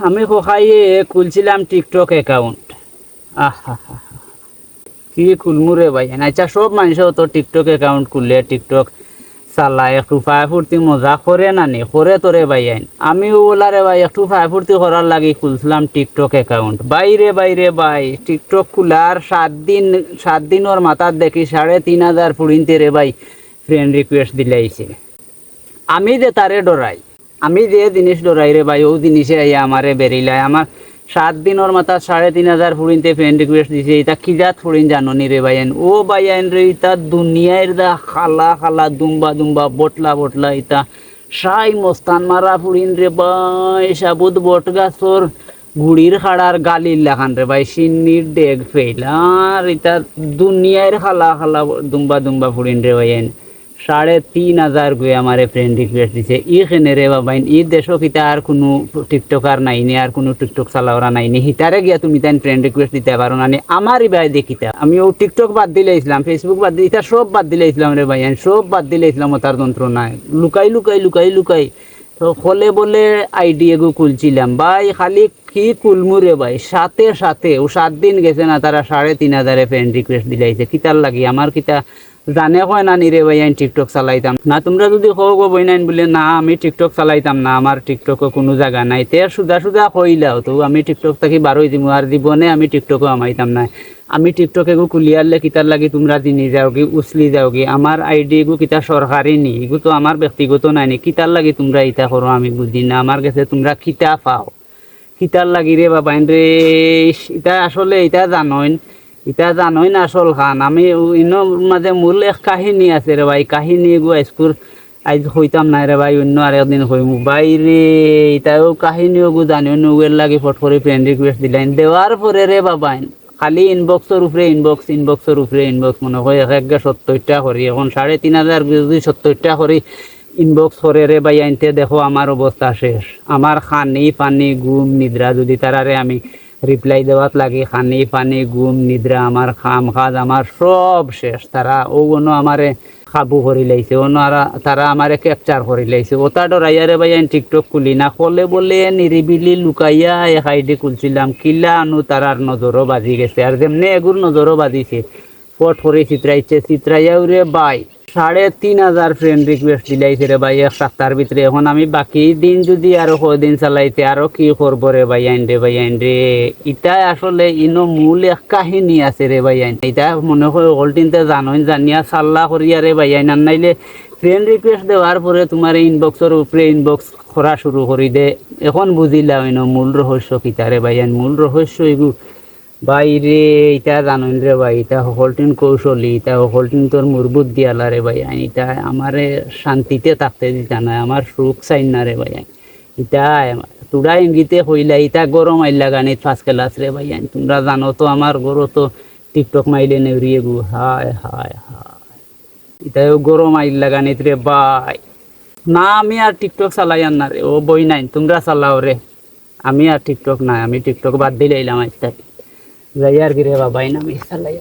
আমি কোখাইয়ে খুলছিলাম TikTok account. কি খুলমুরে ভাই, আচ্ছা সব মানুষ তো টিকটক অ্যাকাউন্ট খুললে টিকটক চালায়, একটু ফায়া ফুর্তি মজা করে না নি করে তোরে ভাই আইন। আমি ওলারে ভাই একটু ফায়া ফুর্তি করার লাগি খুলছিলাম টিকটক অ্যাকাউন্ট। বাইরে বাইরে ভাই টিকটক খুলার 7 দিনের মাথার দেখি 3,500 ফুড়িনতে রে ভাই ফ্রেন্ড রিকোয়েস্ট দিলাইছে। আমি যে তারে ডরাই, আমি যে জিনিস ডরাই রে ভাই ও জিনিসে আইয়া আমারে বেরিলাই। আমার 7 দিনের মাথা 3,500 ফুড়িনতে ফ্রেন্ড রিকোয়েস্ট দিছে। এটা কি জাত ফুড়িন জানো নি রে ভাইয়েন? ও ভাইয়েন রে ইতা দুনিয়ার দা খালা খালা দুম্বা দুম্বা বটলা বটলা ইতা সাই মস্তান মারা ফুড়িন রে ভাই। সাবুত বট গাছর গুড়ির খাড়ার গালির লাখান রে ভাই, সিন্নির ডেগ ফেলার ইতা দুনিয়ার খালা খালা দুম্বা দুম্বা ফুড়িন রে ভাইয়েন। 3,500 গুয়ে আমার ফ্রেন্ড রিকোয়েস্ট দিছে। ইখানে রে বাবাইন ই দেশও কিতা আর কোনো টিকটকার নাইনি, আর কোনো টিকটক চালাওরা নাইনি, হিতারে গিয়া তুমি তাই ফ্রেন্ড রিকোয়েস্ট দিতে পারো না। আমারই ভাই দেখিতা আমি ও টিকটক বাদ দিলে ইসলাম, ফেসবুক বাদ দিলে সব বাদ দিলে ইসলাম রে ভাই, সব বাদ দিলে ইসলাম। তার যন্ত্রণায় লুকাই লুকাই লুকাই লুকাই তো হলে বলে আইডি এগু খুলছিলাম ভাই। খালি কি কুলমু রে ভাই, সাথে সাথে ও 7 দিন গেছে না, তারা 3,500 ফ্রেন্ড রিকোয়েস্ট দিলাইছে। কিতার লাগি আমার কিতা জানে কয় না নিরে ভাই আমি টিকটক চালাইতাম না। তোমরা যদি কও গো বই নাইন বলে না আমি টিকটক চালাইতাম না, আমার টিকটকে কোনো জায়গা নাই, তে সুদা সুদা কইলাও তো আমি টিকটক থাকি বারোই দিব, আর জীবনে আমি টিকটকও আমাইতাম না। আমি টিকটক এগু কুলিয়ারলে কিতার লাগি তোমরা জিনি যাও কি উছলি যাও কি? আমার আইডি এগু কিতা সরকারি নি, এগু তো আমার ব্যক্তিগত নাই নি। কিতার লাগি তোমরা ইটা করো আমি বুঝি না। আমার কাছে তোমরা কিতা পাও, কিতার লাগি রে বাবা রে? এটা আসলে এটা জানোই, এটা জানোই না আসল খান। আমি ইনো মাঝে মূল এক কাহিনী আছে রে ভাই, কাহিনী গো স্কুল আজ হইতাম না রে ভাই, অন্য আর একদিন হইমু বাইরে। এটাও কাহিনীও গো জানি ওয়ের লাগি ফট করে ফ্রেন্ড রিকোয়েস্ট দিলেন। দেওয়ার পরে রে বাবা খালি ইনবক্সের উপরে ইনবক্সের উপরে ইনবক্স, মনে হয় এক 70টা করি এখন 3,500 যদি 70টা করি ইনবক্স করে রে ভাই আনতে। দেখো আমার অবস্থা শেষ। আমার খানি পানি ঘুম নিদ্রা যদি তারারে আমি রিপ্লাই দেওয়াত লাগে, খানি পানি ঘুম নিদ্রা আমার খাম কাজ আমার সব শেষ। তারা ও কোনো আমারে কাবু করি লাইছে, তারা আমারে ক্যাপচার করি লাইছে। ওটা ডরাইয়া রে ভাই টিকটক খুলি না, কলে বলে নিরিবিলি লুকাইয়া এক আইডি খুলছিলাম। কিলা আনু তারার নজরও বাজি গেছে, আর যেমনি এগুর নজরও বাজিছে ফট করে চিত্রাইছে। চিত্রাইয়াও রে ভাই 3,500 ফ্রেন্ড রিকোয়েস্ট দিলাইছে রে ভাই এক সপ্তাহের ভিতরে। এখন আমি বাকি দিন যদি আরো কদিন চালাইতে আরো কি করবো রে ভাই আইন রে ভাই আইন রে? এটা আসলে ইনো মূল এক কাহিনী আছে রে ভাই আইন। এটা মনে হয় অল্টিনতে জানোই জানিয়া চাল্লা করিয়া রে ভাই আইন। আর নাইলে ফ্রেন্ড রিকোয়েস্ট দেওয়ার পরে তোমার ইনবক্সের উপরে ইনবক্স করা শুরু করি দে। এখন বুঝিলাম ইনো মূল রহস্য কিতা রে ভাই আইন। মূল রহস্য এগু বাইরে এটা জানুন রে ভাই, এটা সকলটিন কৌশলী, এটা সকলটিন তোর মুরবুত দিয়ালা রে ভাই আইন। এটা আমারে শান্তিতে থাকতে দিতা না, আমার সুখ চাই না রে ভাই আইন। এটা তোরা ইঙ্গিতে কইলা এটা গরম আইলা গানিত ফার্স্ট ক্লাস রে ভাই আইন। তোমরা জানো তো আমার গরো তো টিকটক মাইলে নেউরিয়ে গু। হায় হায় হায়, এটাও গরম আইলা গানিত রে ভাই। না আমি আর টিকটক চালাই আর না রে, ও বই নাই তোমরা চালাও রে। আমি আর টিকটক নাই, আমি টিকটক বাদ দিলে এলাম আজ তাই যাই আর কি রে বাবাই না আমি চালাই।